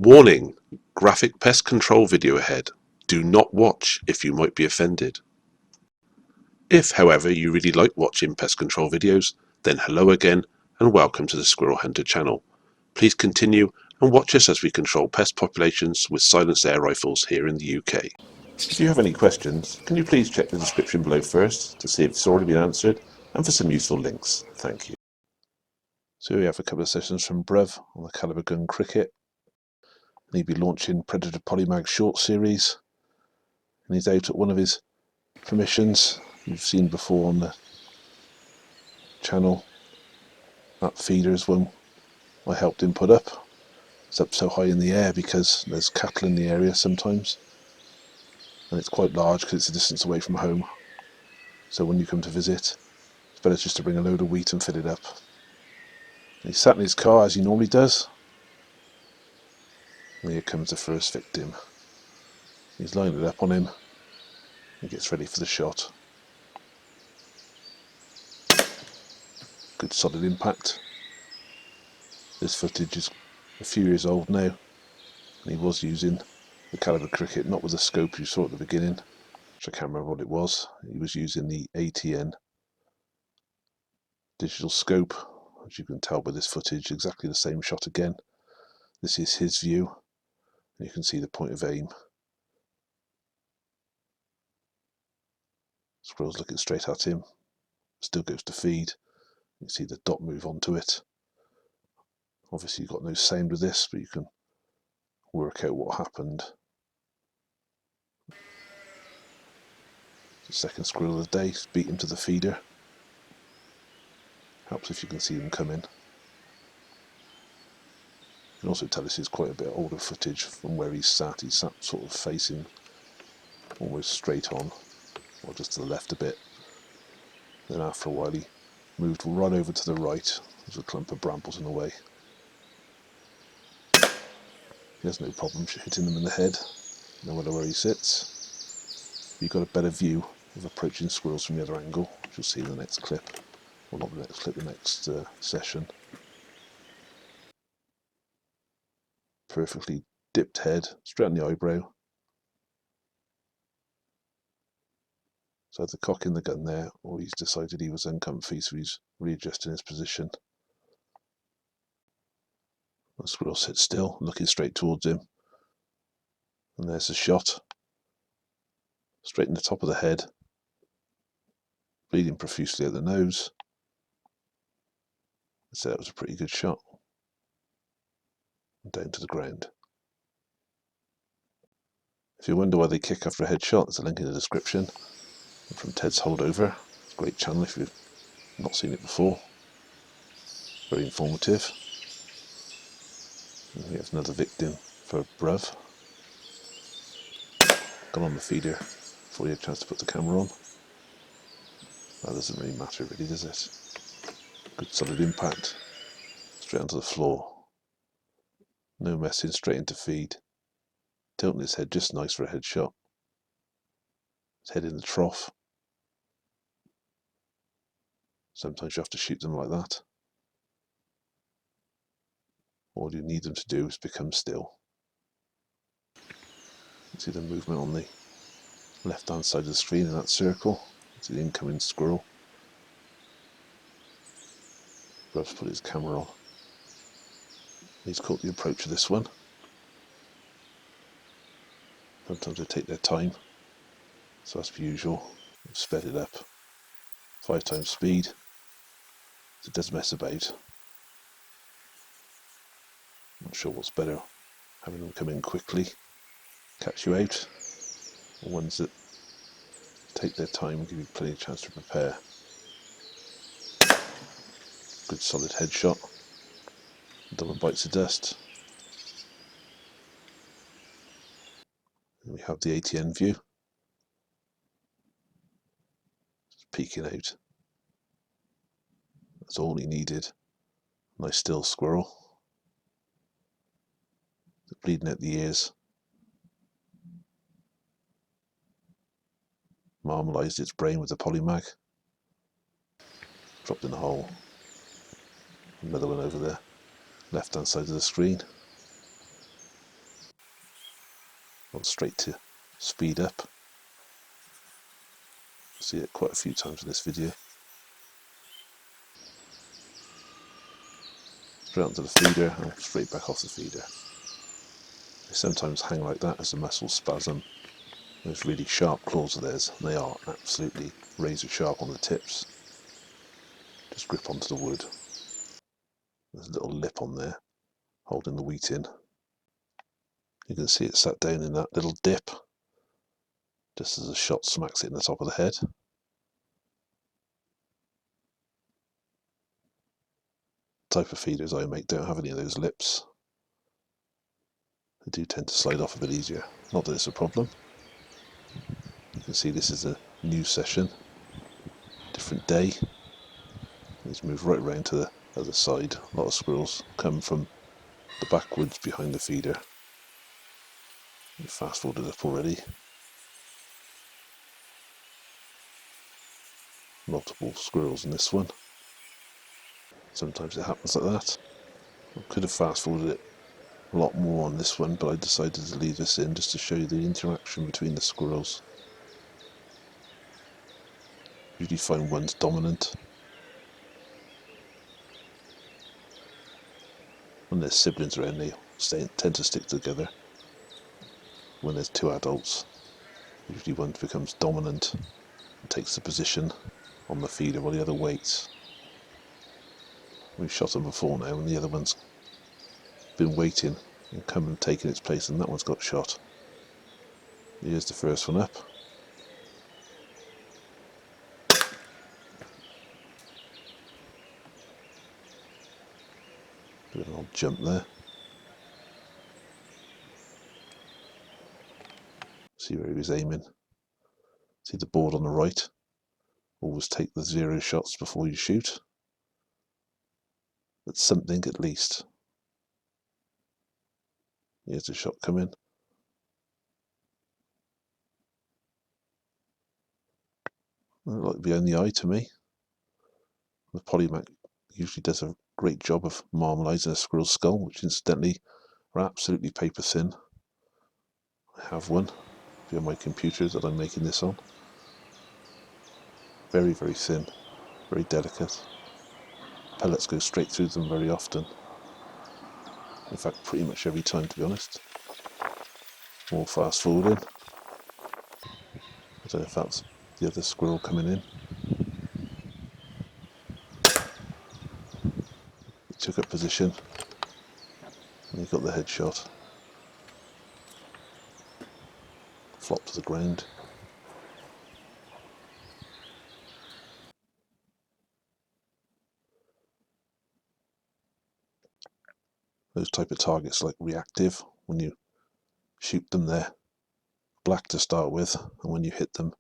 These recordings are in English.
Warning: graphic pest control video ahead. Do not watch if you might be offended. If, however, you really like watching pest control videos, then hello again and welcome to the Squirrel Hunter channel. Please continue and watch us as we control pest populations with silenced air rifles here in the UK. If you have any questions, can you please check the description below first to see if it's already been answered and for some useful links. Thank you. So we have a couple of sessions from Bruv on the caliber gun cricket. And he'll be launching Predator Polymag short series, and he's out at one of his permissions you've seen before on the channel. That feeder is one I helped him put up. It's up so high in the air because there's cattle in the area sometimes, and it's quite large because it's a distance away from home, so when you come to visit it's better just to bring a load of wheat and fill it up. And he sat in his car as he normally does, and here comes the first victim. He's lined it up on him and gets ready for the shot. Good solid impact. This footage is a few years old now, and he was using the caliber cricket, not with the scope you saw at the beginning, which I can't remember what it was. He was using the ATN digital scope, as you can tell by this footage, exactly the same shot again. This is his view, and you can see the point of aim. Squirrel's looking straight at him, still goes to feed. You can see the dot move onto it. Obviously you've got no sound with this, but you can work out what happened. The second squirrel of the day, beat him to the feeder. Helps if you can see them coming. You can also tell this is quite a bit older footage from where he's sat. He's sat sort of facing almost straight on, or just to the left a bit. Then after a while he moved right over to the right. There's a clump of brambles in the way. He has no problem hitting them in the head, no matter where he sits. You've got a better view of approaching squirrels from the other angle, which you'll see in the next clip. Well, not the next clip, the next session. Perfectly dipped head, straight on the eyebrow. So either cocking the gun there, or he's decided he was uncomfy, so he's readjusting his position. The squirrel sits still, looking straight towards him. And there's a shot. Straight in the top of the head. Bleeding profusely at the nose. I'd say that was a pretty good shot. And down to the ground. If you wonder why they kick after a headshot, there's a link in the description. From Ted's Holdover. It's a great channel if you've not seen it before. Very informative. And we have another victim for Bruv. Got on the feeder before he had a chance to put the camera on. That doesn't really matter really, does it? Good solid impact. Straight onto the floor. No messing, straight into feed. Tilting his head just nice for a headshot. His head in the trough. Sometimes you have to shoot them like that. All you need them to do is become still. You see the movement on the left hand side of the screen in that circle. It's the incoming squirrel. Bruv's put his camera on. He's caught the approach of this one. Sometimes they take their time, so as per usual, I've sped it up 5 times speed, so it does mess about. Not sure what's better, having them come in quickly, catch you out, or ones that take their time and give you plenty of chance to prepare. Good solid headshot, double bites of dust. And we have the ATN view, just peeking out. That's all he needed. Nice still squirrel. Bleeding out the ears. Marmalised its brain with the polymag. Dropped in the hole. Another one over there, left hand side of the screen. gone straight to speed up. See it quite a few times in this video. Straight onto the feeder and straight back off the feeder. They sometimes hang like that as the muscles spasm. Those really sharp claws of theirs, and they are absolutely razor sharp on the tips. Just grip onto the wood. There's a little lip on there holding the wheat in. You can see it sat down in that little dip just as a shot smacks it in the top of the head. The type of feeders I make don't have any of those lips. They do tend to slide off a bit easier. Not that it's a problem. You can see this is a new session, different day. Let's move right round to the other side. A lot of squirrels come from the backwoods behind the feeder. Fast forwarded up already. Multiple squirrels in this one. Sometimes it happens like that. I could have fast forwarded it a lot more on this one, but I decided to leave this in just to show you the interaction between the squirrels. Usually find one's dominant. When there's siblings around, they tend to stick together. When there's two adults, usually one becomes dominant and takes the position on the feeder while the other waits. We've shot them before now, and the other one's been waiting and come and taken its place, and that one's got shot. Here's the first one up. Bit of an old jump there. See where he was aiming. See the board on the right. Always take the 0 shots before you shoot. That's something at least. Here's a shot coming. Like behind the eye to me. The Polymac usually does a great job of marmalising a squirrel's skull, which incidentally are absolutely paper thin. I have one via my computer that I'm making this on. Very, very thin, very delicate. Pellets go straight through them very often. In fact, pretty much every time, to be honest. More fast forwarding. I don't know if that's the other squirrel coming in. He took up position and he got the headshot. Flopped to the ground. Those type of targets like reactive. When you shoot them, they're black to start with, and when you hit them,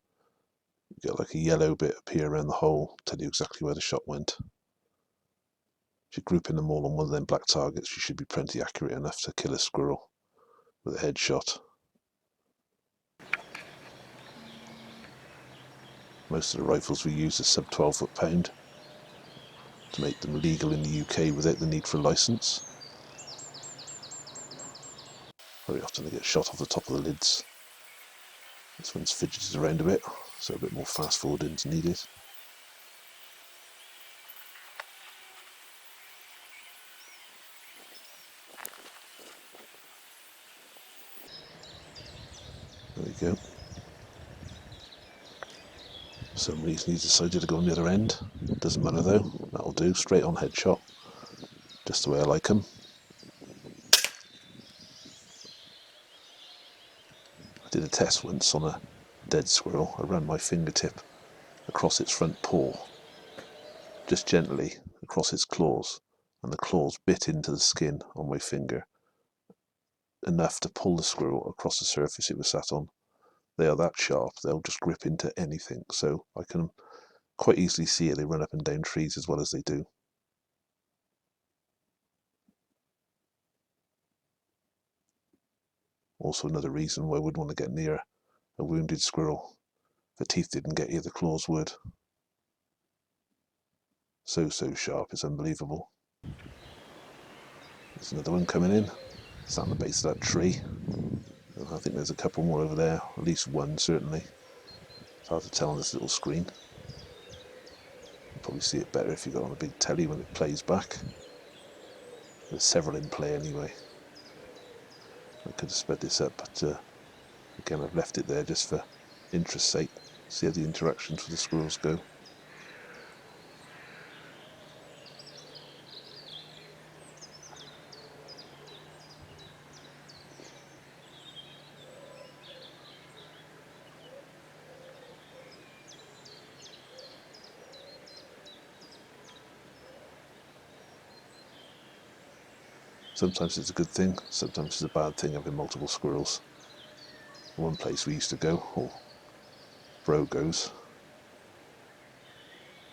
you get like a yellow bit appear around the hole, tell you exactly where the shot went. If you're grouping them all on one of them black targets, you should be plenty accurate enough to kill a squirrel with a headshot. Most of the rifles we use are sub 12 foot-pound to make them legal in the UK without the need for a licence. Very often they get shot off the top of the lids. This one's fidgeted around a bit, so a bit more fast forwarding is needed. There we go. For some reason he's decided to go on the other end. Doesn't matter though, that'll do, straight on headshot. Just the way I like them. I did a test once on a dead squirrel. I ran my fingertip across its front paw, just gently across its claws, and the claws bit into the skin on my finger, enough to pull the squirrel across the surface it was sat on. They are that sharp, they'll just grip into anything, so I can quite easily see it. They run up and down trees as well as they do. Also another reason why I wouldn't want to get near a wounded squirrel. If the teeth didn't get you, the claws would. So sharp, it's unbelievable. There's another one coming in. It's on the base of that tree. I think there's a couple more over there, at least one certainly. It's hard to tell on this little screen. You'll probably see it better if you got on a big telly when it plays back. There's several in play anyway. I could have sped this up, but again I've left it there just for interest's sake. See how the interactions with the squirrels go. Sometimes it's a good thing, sometimes it's a bad thing having multiple squirrels. One place we used to go, or Bro goes,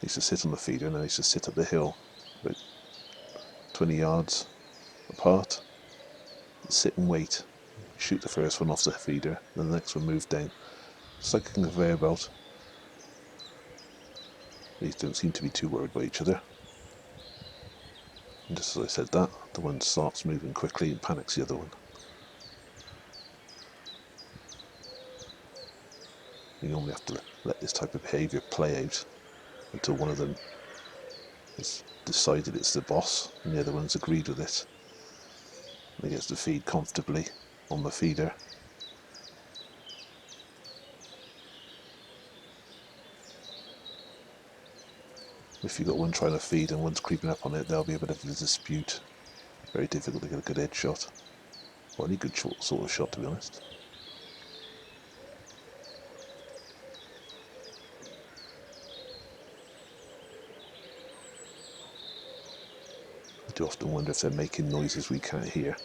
he used to sit on the feeder and then he used to sit up the hill about 20 yards apart, sit and wait, shoot the first one off the feeder, then the next one move down. It's like a conveyor belt. These don't seem to be too worried about each other. And just as I said that, the one starts moving quickly and panics the other one. You normally have to let this type of behaviour play out until one of them has decided it's the boss and the other one's agreed with it. And he gets to feed comfortably on the feeder. If you've got one trying to feed and one's creeping up on it, there'll be a bit of a dispute. Very difficult to get a good headshot. Or any good sort of shot, to be honest. I do often wonder if they're making noises we can't hear.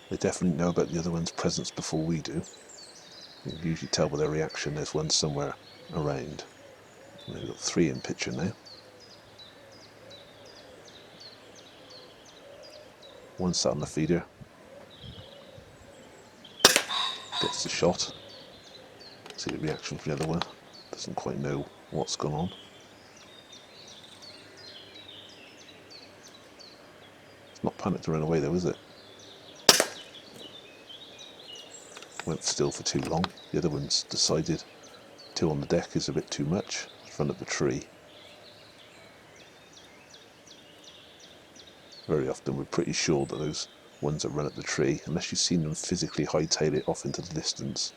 They definitely know about the other one's presence before we do. You can usually tell by their reaction there's one somewhere around. And they've got 3 in picture now. One sat on the feeder. Gets the shot. See the reaction from the other one. Doesn't quite know what's gone on. It's not panicked to run away though, is it? Went still for too long. The other one's decided 2 on the deck is a bit too much. Front of the tree. Very often we're pretty sure that those ones that run up the tree, unless you've seen them physically hightail it off into the distance,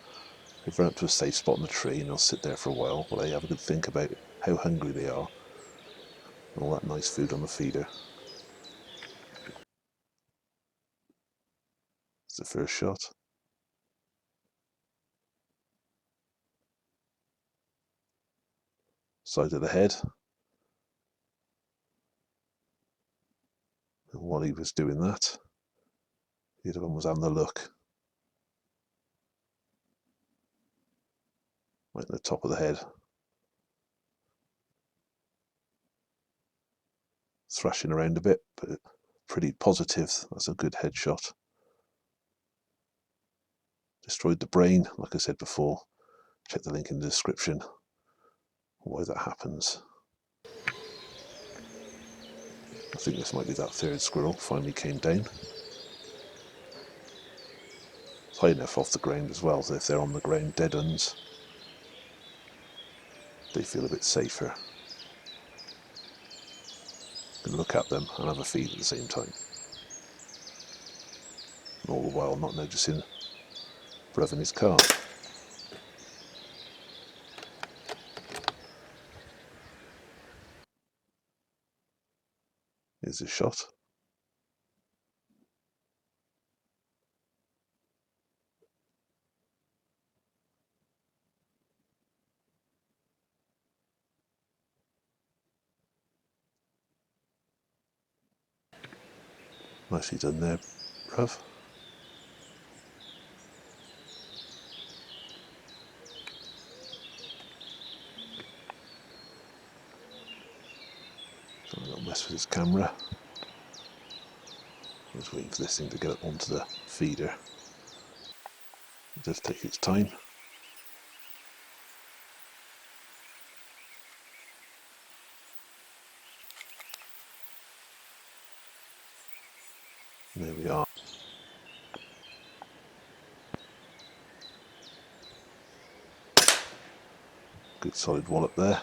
they've run up to a safe spot in the tree and they'll sit there for a while while they have a good think about how hungry they are and all that nice food on the feeder. It's the first shot. Side of the head. And while he was doing that, the other one was having a look. Right at the top of the head. Thrashing around a bit, but pretty positive. That's a good headshot. Destroyed the brain, like I said before. Check the link in the description why that happens. I think this might be that 3rd squirrel finally came down. It's high enough off the ground as well, so if they're on the ground dead uns, they feel a bit safer. You can look at them and have a feed at the same time. And all the while not noticing Bruv in his car. Here's a shot. Nicely done there, Bruv. So I got mess with his camera. I was waiting for this thing to get up onto the feeder. It does take its time. There we are. Good solid wallop there.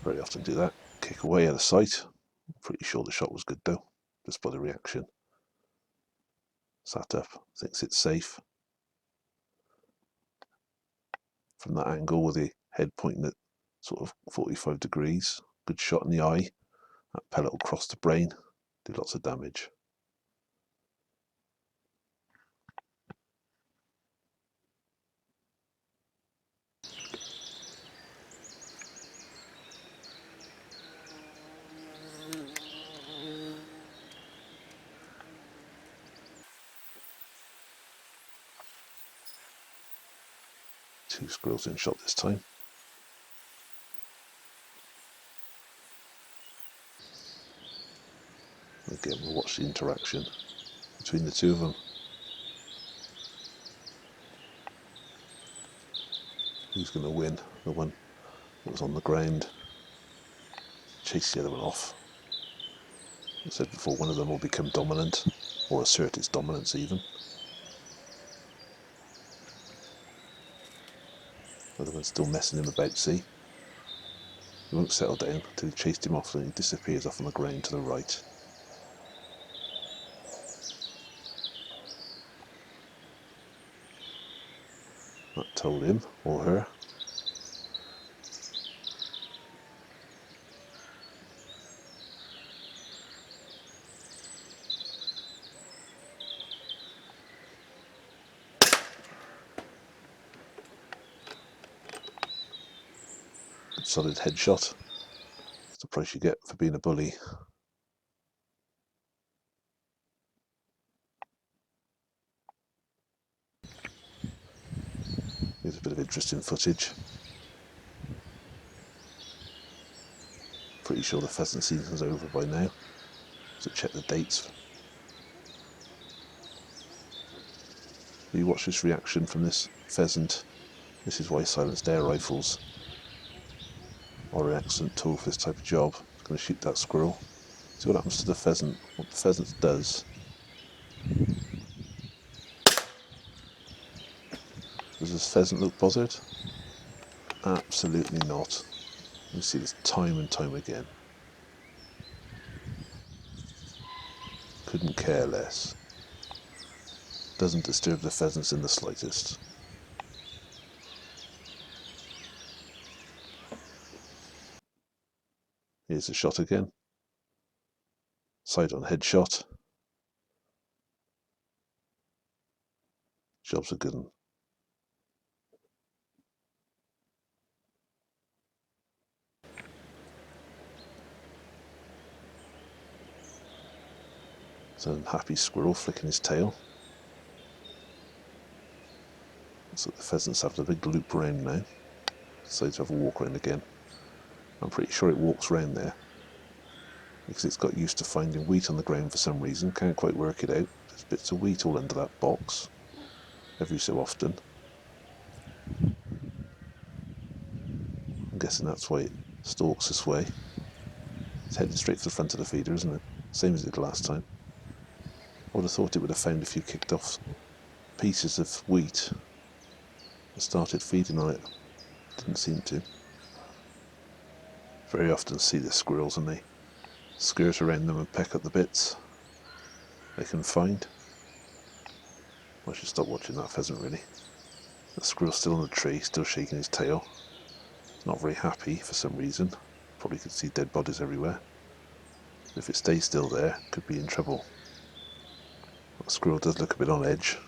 Very often do that. Kick away out of sight. Pretty sure the shot was good though, just by the reaction. Sat up, thinks it's safe. From that angle with the head pointing at sort of 45 degrees. Good shot in the eye. That pellet will cross the brain, do lots of damage. Two squirrels in shot this time. Again, we'll watch the interaction between the two of them. Who's going to win? The one that was on the ground. Chase the other one off. I said before, one of them will become dominant, or assert its dominance even. The other one's still messing him about, see? He won't settle down until he chased him off and he disappears off on the ground to the right. That told him, or her. Solid headshot. That's the price you get for being a bully. Here's a bit of interesting footage. Pretty sure the pheasant season's over by now, so check the dates. You watch this reaction from this pheasant. This is why silenced air rifles are an excellent tool for this type of job. It's going to shoot that squirrel. See what happens to the pheasant. What the pheasant does. Does this pheasant look bothered? Absolutely not. You see this time and time again. Couldn't care less. Doesn't disturb the pheasants in the slightest. Here's the shot again. Side on headshot. Job's a good one. So happy squirrel flicking his tail. So the pheasant's having a big loop round now. Decides to have a walk around again. I'm pretty sure it walks round there because it's got used to finding wheat on the ground for some reason. Can't quite work it out. There's bits of wheat all under that box every so often. I'm guessing that's why it stalks this way. It's heading straight to the front of the feeder, isn't it? Same as it did last time. I would have thought it would have found a few kicked off pieces of wheat and started feeding on it. Didn't seem to. Very often see the squirrels and they skirt around them and peck at the bits they can find. I should stop watching that pheasant really. The squirrel's still on the tree, still shaking his tail. Not very happy for some reason. Probably could see dead bodies everywhere. If it stays still there, could be in trouble. That squirrel does look a bit on edge,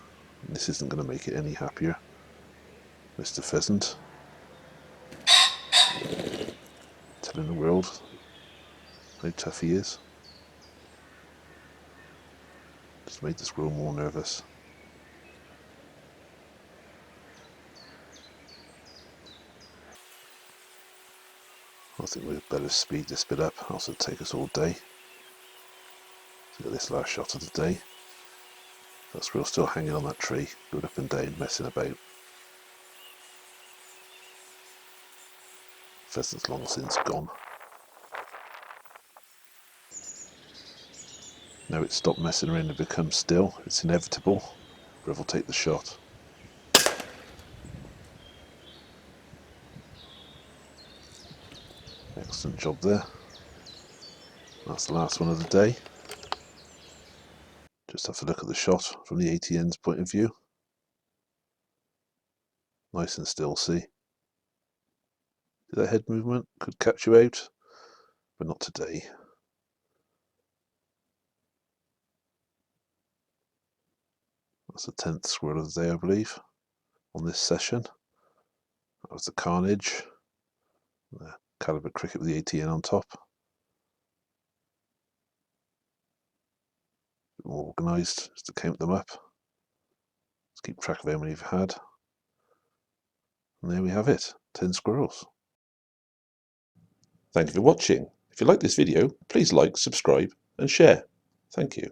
and this isn't going to make it any happier. Mr. Pheasant. Telling the world how tough he is. Just made the squirrel more nervous. I think we'd better speed this bit up, else it'll take us all day. So this last shot of the day. That squirrel still hanging on that tree, going up and down, messing about. Pheasant's long since gone. Now it's stopped messing around and become still. It's inevitable. Bruv will take the shot. Excellent job there. That's the last one of the day. Just have to look at the shot from the ATN's point of view. Nice and still, see? See that head movement? Could catch you out, but not today. That's the 10th squirrel of the day, I believe, on this session. That was the carnage. The caliber cricket with the ATN on top. A bit more organised, just to count them up. Let's keep track of how many you've had. And there we have it, 10 squirrels. Thank you for watching. If you like this video, please like, subscribe and share. Thank you.